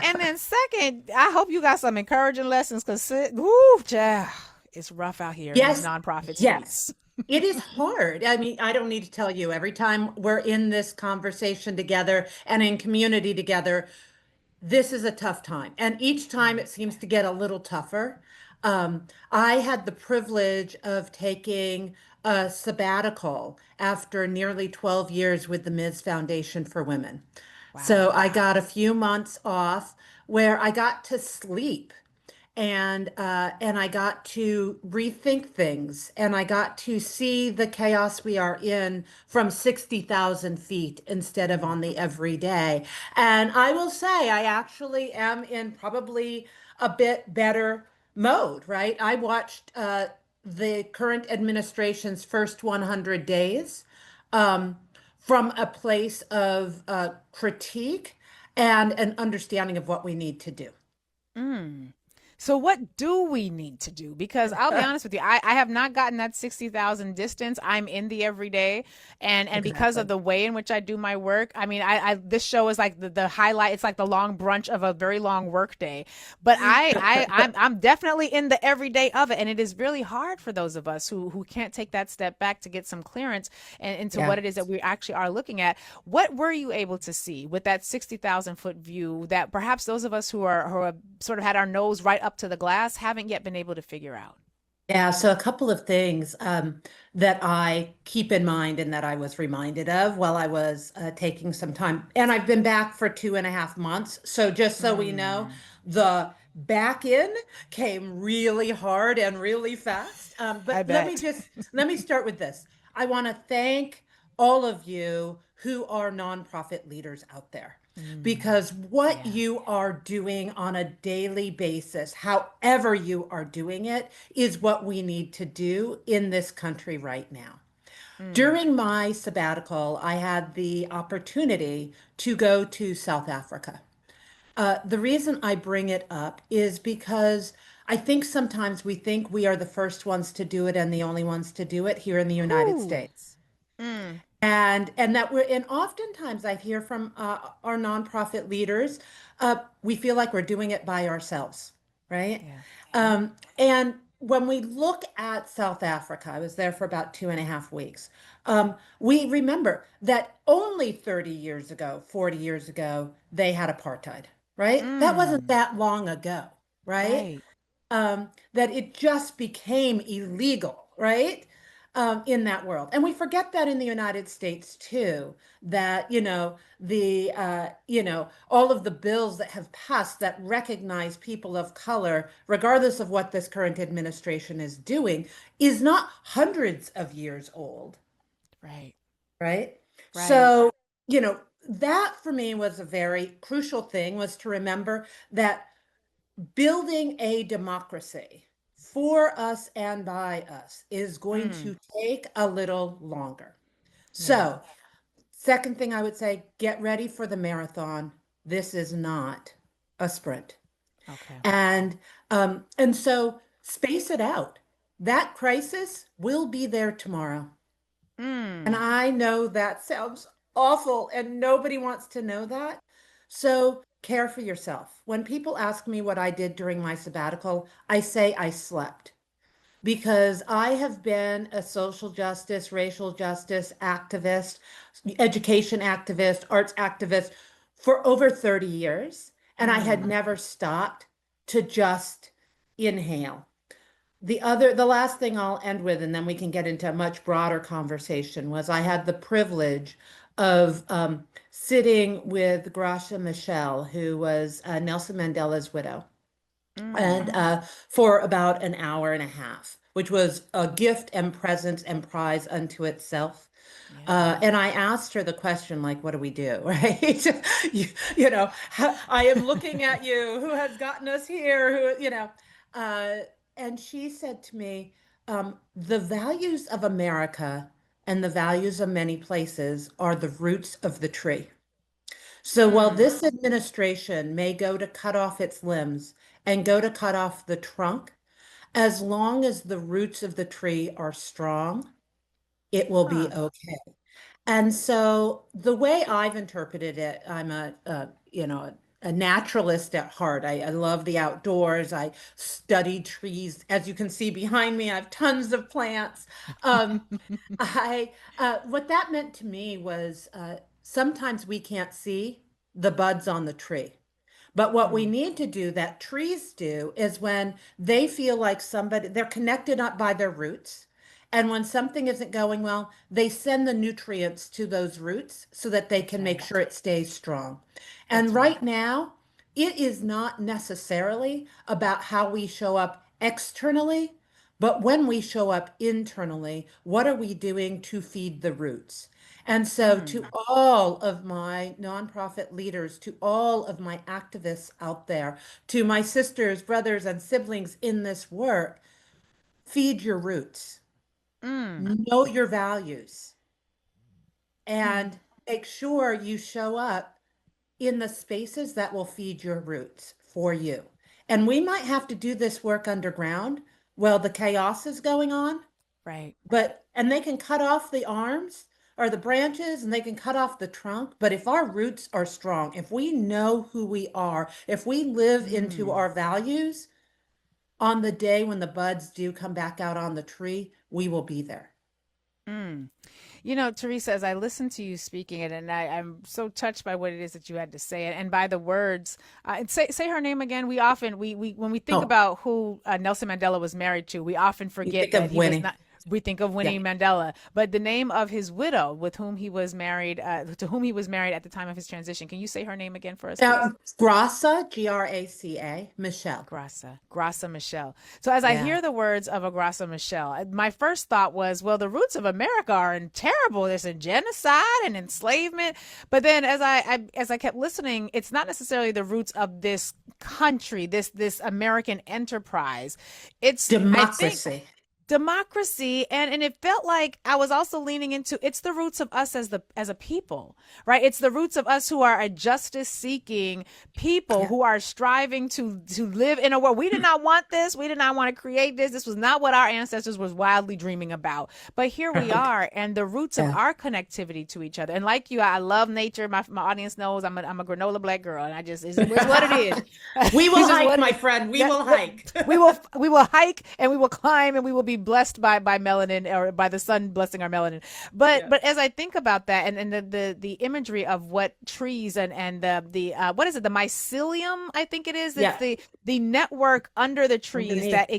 And then second, I hope you got some encouraging lessons because, whoo, child, it's rough out here in these Yes, nonprofit yes. streets. It is hard. I mean, I don't need to tell you, every time we're in this conversation together and in community together, this is a tough time. And each time Right. it seems to get a little tougher. I had the privilege of taking a sabbatical after nearly 12 years with the Ms. Foundation for Women. So Wow. I got a few months off where I got to sleep and I got to rethink things, and I got to see the chaos we are in from 60,000 feet instead of Mm. on the everyday. And I will say, I actually am in probably a bit better mode, right? I watched the current administration's first 100 days um, from a place of critique and an understanding of what we need to do. Mm. So what do we need to do? Because I'll be honest with you, I have not gotten that 60,000 distance. I'm in the everyday, and because of Exactly. the way in which I do my work, I mean, I this show is like the highlight. It's like the long brunch of a very long work day. But I'm definitely in the everyday of it, and it is really hard for those of us who can't take that step back to get some clearance and into Yeah. what it is that we actually are looking at. What were you able to see with that 60,000 foot view that perhaps those of us who are sort of had our nose right up to the glass haven't yet been able to figure out? Yeah, so a couple of things that I keep in mind and that I was reminded of while I was taking some time. And I've been back for 2.5 months. So just so we know, Mm, the back in came really hard and really fast. I But bet. let me start with this. I want to thank all of you who are nonprofit leaders out there, Mm, because what yeah. you are doing on a daily basis, however you are doing it, is what we need to do in this country right now. Mm. During my sabbatical, I had the opportunity to go to South Africa. The reason I bring it up is because I think sometimes we think we are the first ones to do it and the only ones to do it here in the United Whew. States. Mm, And that we're, and oftentimes I hear from our nonprofit leaders, we feel like we're doing it by ourselves, right? yeah. Yep. And when we look at South Africa, I was there for about 2.5 weeks. We remember that only 30 years ago, 40 years ago, they had apartheid, right? That wasn't Mm, that long ago, right? right. That it just became illegal, right? In that world. And we forget that in the United States too, that, all of the bills that have passed that recognize people of color, regardless of what this current administration is doing, is not hundreds of years old, Right. right? Right. So, that for me was a very crucial thing, was to remember that building a democracy for us and by us is going Mm, to take a little longer. yeah. So, second thing I would say, get ready for the marathon. This is not a sprint. Okay. And so space it out. That crisis will be there tomorrow. And Mm, I know that sounds awful and nobody wants to know that. So care for yourself. When people ask me what I did during my sabbatical, I say I slept, because I have been a social justice, racial justice activist, education activist, arts activist for over 30 years. And I had mm, never stopped to just inhale. The last thing I'll end with, and then we can get into a much broader conversation, was I had the privilege of sitting with Gracia Michelle, who was Nelson Mandela's widow, and mm. for about an hour and a half, which was a gift and presence and prize unto itself. Yeah. And I asked her the question, like, what do we do, right? I am looking at you, who has gotten us here, uh, and she said to me, the values of America and the values of many places are the roots of the tree. So while Mm. this administration may go to cut off its limbs and go to cut off the trunk, as long as the roots of the tree are strong, it will be Huh. okay. And so the way I've interpreted it, I'm a a naturalist at heart. I love the outdoors. I study trees. As you can see behind me, I have tons of plants. Um, I what that meant to me was sometimes we can't see the buds on the tree. But what we Mm, need to do that trees do is when they feel like somebody, they're connected up by their roots. And when something isn't going well, they send the nutrients to those roots so that they that's can make right. sure it stays strong. And That's right. right now, it is not necessarily about how we show up externally, but when we show up internally, what are we doing to feed the roots? And so, to Mm, all of my nonprofit leaders, to all of my activists out there, to my sisters, brothers, and siblings in this work, feed your roots, mm, know your values, mm, and make sure you show up in the spaces that will feed your roots for you. And we might have to do this work underground while the chaos is going on. right. And they can cut off the arms or the branches and they can cut off the trunk. But if our roots are strong, if we know who we are, if we live into Mm, our values, on the day when the buds do come back out on the tree, we will be there. mm. Teresa, as I listen to you speaking it, and I'm so touched by what it is that you had to say, and by the words. And say her name again. We often we when we think Oh, about who Nelson Mandela was married to, we often you forget think that of he was Winnie. not. We think of Yeah. Winnie Mandela, but the name of his widow, with whom he was married, to whom he was married at the time of his transition. Can you say her name again for us, please? Graca, Graca, Michelle. Grasa Michelle. So as I Yeah. hear the words of a Grasa Michelle, my first thought was, well, the roots of America are terrible. There's a genocide and enslavement. But then as I kept listening, it's not necessarily the roots of this country, this American enterprise. It's, I think, Democracy. democracy, and it felt like I was also leaning into, it's the roots of us as a people, right? It's the roots of us who are a justice seeking people Yeah. who are striving to live in a world. We did not want this. We did not want to create this. This was not what our ancestors was wildly dreaming about. But here we Right. are, and the roots of Yeah. our connectivity to each other. And like you, I love nature. My audience knows I'm a granola black girl, and I just, it's what it is. We will It's just hike, what it my is. friend. We That, will hike. we will hike, and we will climb, and we will be blessed by melanin, or by the sun blessing our melanin. But Yeah. but as I think about that, and the imagery of what trees and the what is it, the mycelium, I think it is, it's Yeah. the network under the trees, Underneath. that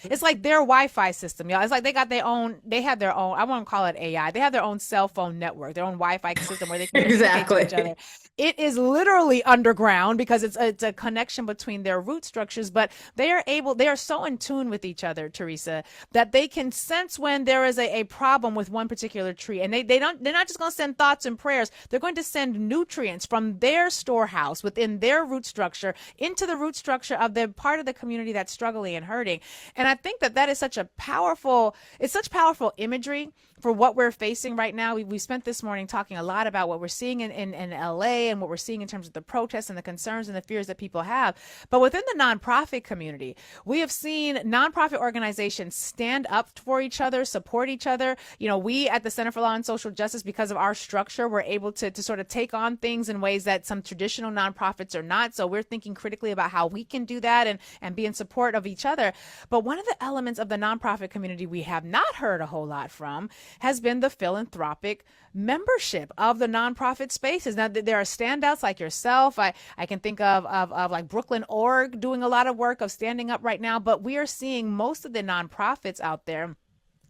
it's like their Wi-Fi system, y'all. It's like they have their own, I won't call it AI, they have their own cell phone network, their own Wi-Fi system where they can communicate to each other. Exactly. It is literally underground because it's a connection between their root structures, but they are so in tune with each other, Teresa, that they can sense when there is a problem with one particular tree. And they're not just going to send thoughts and prayers. They're going to send nutrients from their storehouse within their root structure into the root structure of the part of the community that's struggling and hurting. And I think that is such a powerful, it's such powerful imagery for what we're facing right now. We spent this morning talking a lot about what we're seeing in LA, and what we're seeing in terms of the protests and the concerns and the fears that people have. But within the nonprofit community, we have seen nonprofit organizations stand up for each other, support each other. We at the Center for Law and Social Justice, because of our structure, we're able to sort of take on things in ways that some traditional nonprofits are not. So we're thinking critically about how we can do that, and be in support of each other. But one of the elements of the nonprofit community we have not heard a whole lot from has been the philanthropic membership of the nonprofit spaces. Now, there are standouts like yourself. I can think of like Brooklyn Org doing a lot of work of standing up right now, but we are seeing most of the nonprofits out there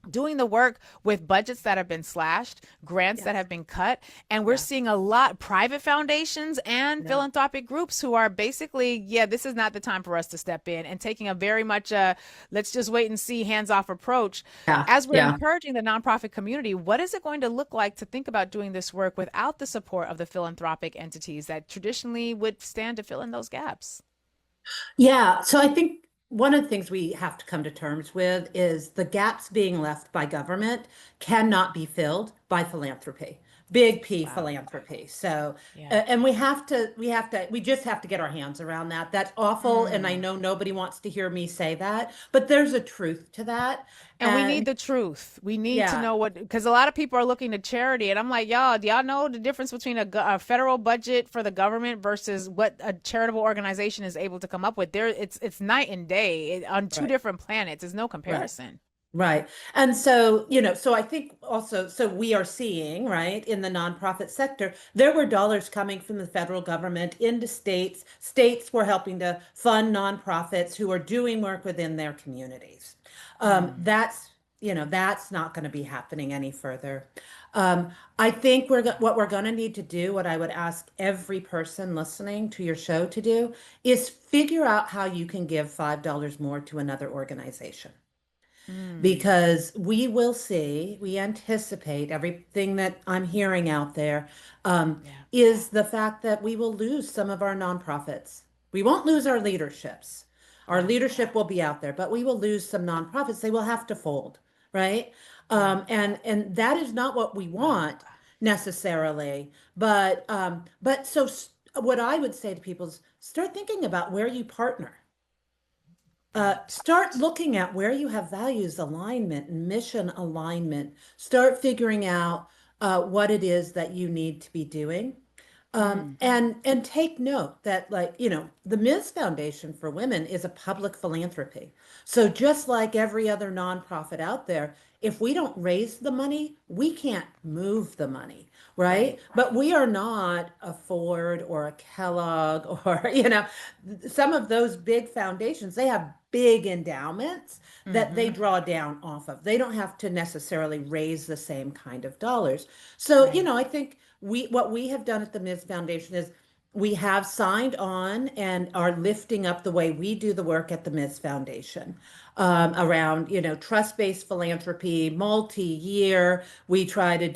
doing the work with budgets that have been slashed, grants that Yes. have been cut, and we're Yeah. seeing a lot private foundations and No. philanthropic groups who are basically, yeah, this is not the time for us to step in, and taking a very much let's just wait and see, hands off approach. Yeah. As we're Yeah. encouraging the nonprofit community, what is it going to look like to think about doing this work without the support of the philanthropic entities that traditionally would stand to fill in those gaps? Yeah. So I think one of the things we have to come to terms with is the gaps being left by government cannot be filled by philanthropy. big P Wow. philanthropy. So, Yeah. and we just have to get our hands around that. That's awful. And I Mm. know nobody wants to hear me say that, but there's a truth to that. And we need And the truth. We need to yeah, know what, because a lot of people are looking to charity, and I'm like, y'all, do y'all know the difference between a federal budget for the government versus what a charitable organization is able to come up with? There, it's night and day on two right, different planets. There's no right. comparison. Right. And so, so I think also, so we are seeing, right, in the nonprofit sector, there were dollars coming from the federal government into states. States were helping to fund nonprofits who are doing work within their communities. Mm. That's not going to be happening any further. I think what we're going to need to do, what I would ask every person listening to your show to do, is figure out how you can give $5 more to another organization, Mm. because we anticipate everything that I'm hearing out there, Yeah. is the fact that we will lose some of our nonprofits. We won't lose our leaderships. Our Right. leadership will be out there, but we will lose some nonprofits. They will have to fold, right? Yeah. And that is not what we Wow. want necessarily. What I would say to people is start thinking about where you partner. Right. Start looking at where you have values alignment and mission alignment. Start figuring out what it is that you need to be doing. Mm. And take note that, like, the Ms. Foundation for Women is a public philanthropy. So just like every other nonprofit out there, if we don't raise the money, we can't move the money, right? Right. But we are not a Ford or a Kellogg or, some of those big foundations, they have big endowments that they Mm-hmm. draw down off of. They don't have to necessarily raise the same kind of dollars. So, Right. I think what we have done at the Ms. Foundation is we have signed on and are lifting up the way we do the work at the Ms. Foundation, around, trust-based philanthropy, multi-year. We try to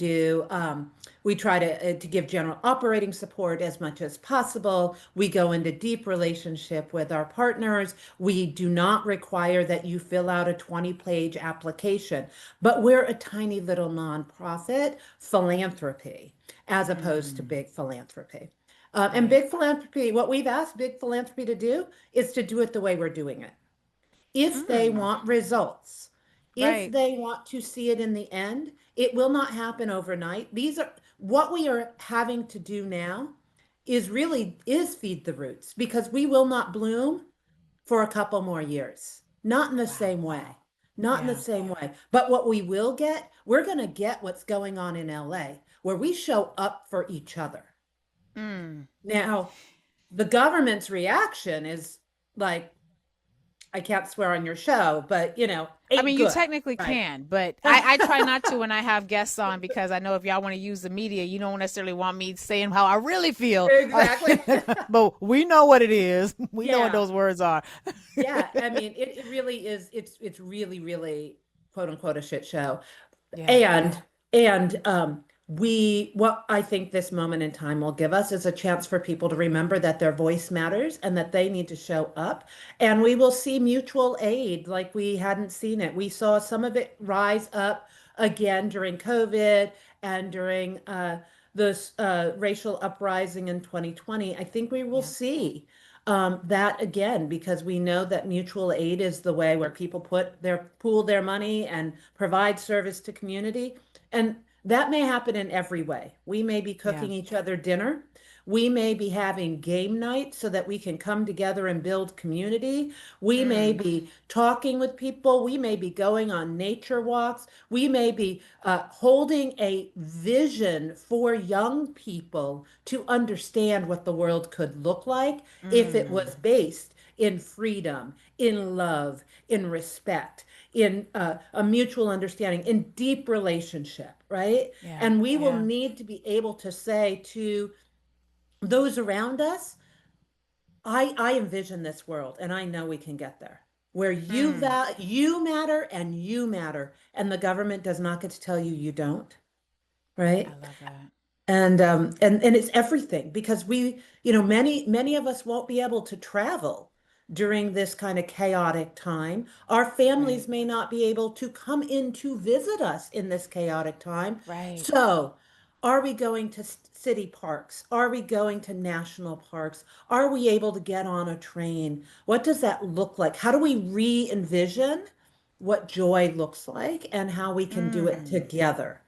give general operating support as much as possible. We go into deep relationship with our partners. We do not require that you fill out a 20-page application, but we're a tiny little nonprofit philanthropy as opposed to Mm. big philanthropy. And Right. big philanthropy, what we've asked big philanthropy to do is to do it the way we're doing it. If they Mm. want results, if Right. they want to see it in the end, it will not happen overnight. These are what we are having to do now is feed the roots, because we will not bloom for a couple more years. Not in the Wow. same way. Not in the Yeah. same way. But what we will get, we're going to get what's going on in LA, where we show up for each other. Mm. Now, the government's reaction is like, I can't swear on your show, but I ain't mean, you good, technically right? can, but I try not to when I have guests on, because I know if y'all want to use the media, you don't necessarily want me saying how I really feel. Exactly. But we know what it is. We know what Yeah. those words are. Yeah. I mean, it really is. It's really, really, quote unquote, a shit show. Yeah. And what I think this moment in time will give us is a chance for people to remember that their voice matters and that they need to show up. And we will see mutual aid like we hadn't seen it. We saw some of it rise up again during COVID and during this racial uprising in 2020. I think we will Yeah. see that again, because we know that mutual aid is the way where people pool their money and provide service to community. And that may happen in every way. We may be Yeah. cooking each other dinner. We may be having game night so that we can come together and build community. We may Mm. be talking with people. We may be going on nature walks. We may be holding a vision for young people to understand what the world could look like if it Mm. was based in freedom, in love, in respect, in a mutual understanding, in deep relationship, right? Yeah. And we will Yeah. need to be able to say to those around us, I envision this world and I know we can get there where Mm. you matter and you matter, and the government does not get to tell you you don't, I right? love that. And it's everything, because many of us won't be able to travel during this kind of chaotic time. Our Right. families may not be able to come in to visit us in this chaotic time. Right. So Are we going to city parks? Are we going to national parks? Are we able to get on a train? What does that look like? How do we re-envision what joy looks like and how we can do it Mm. together?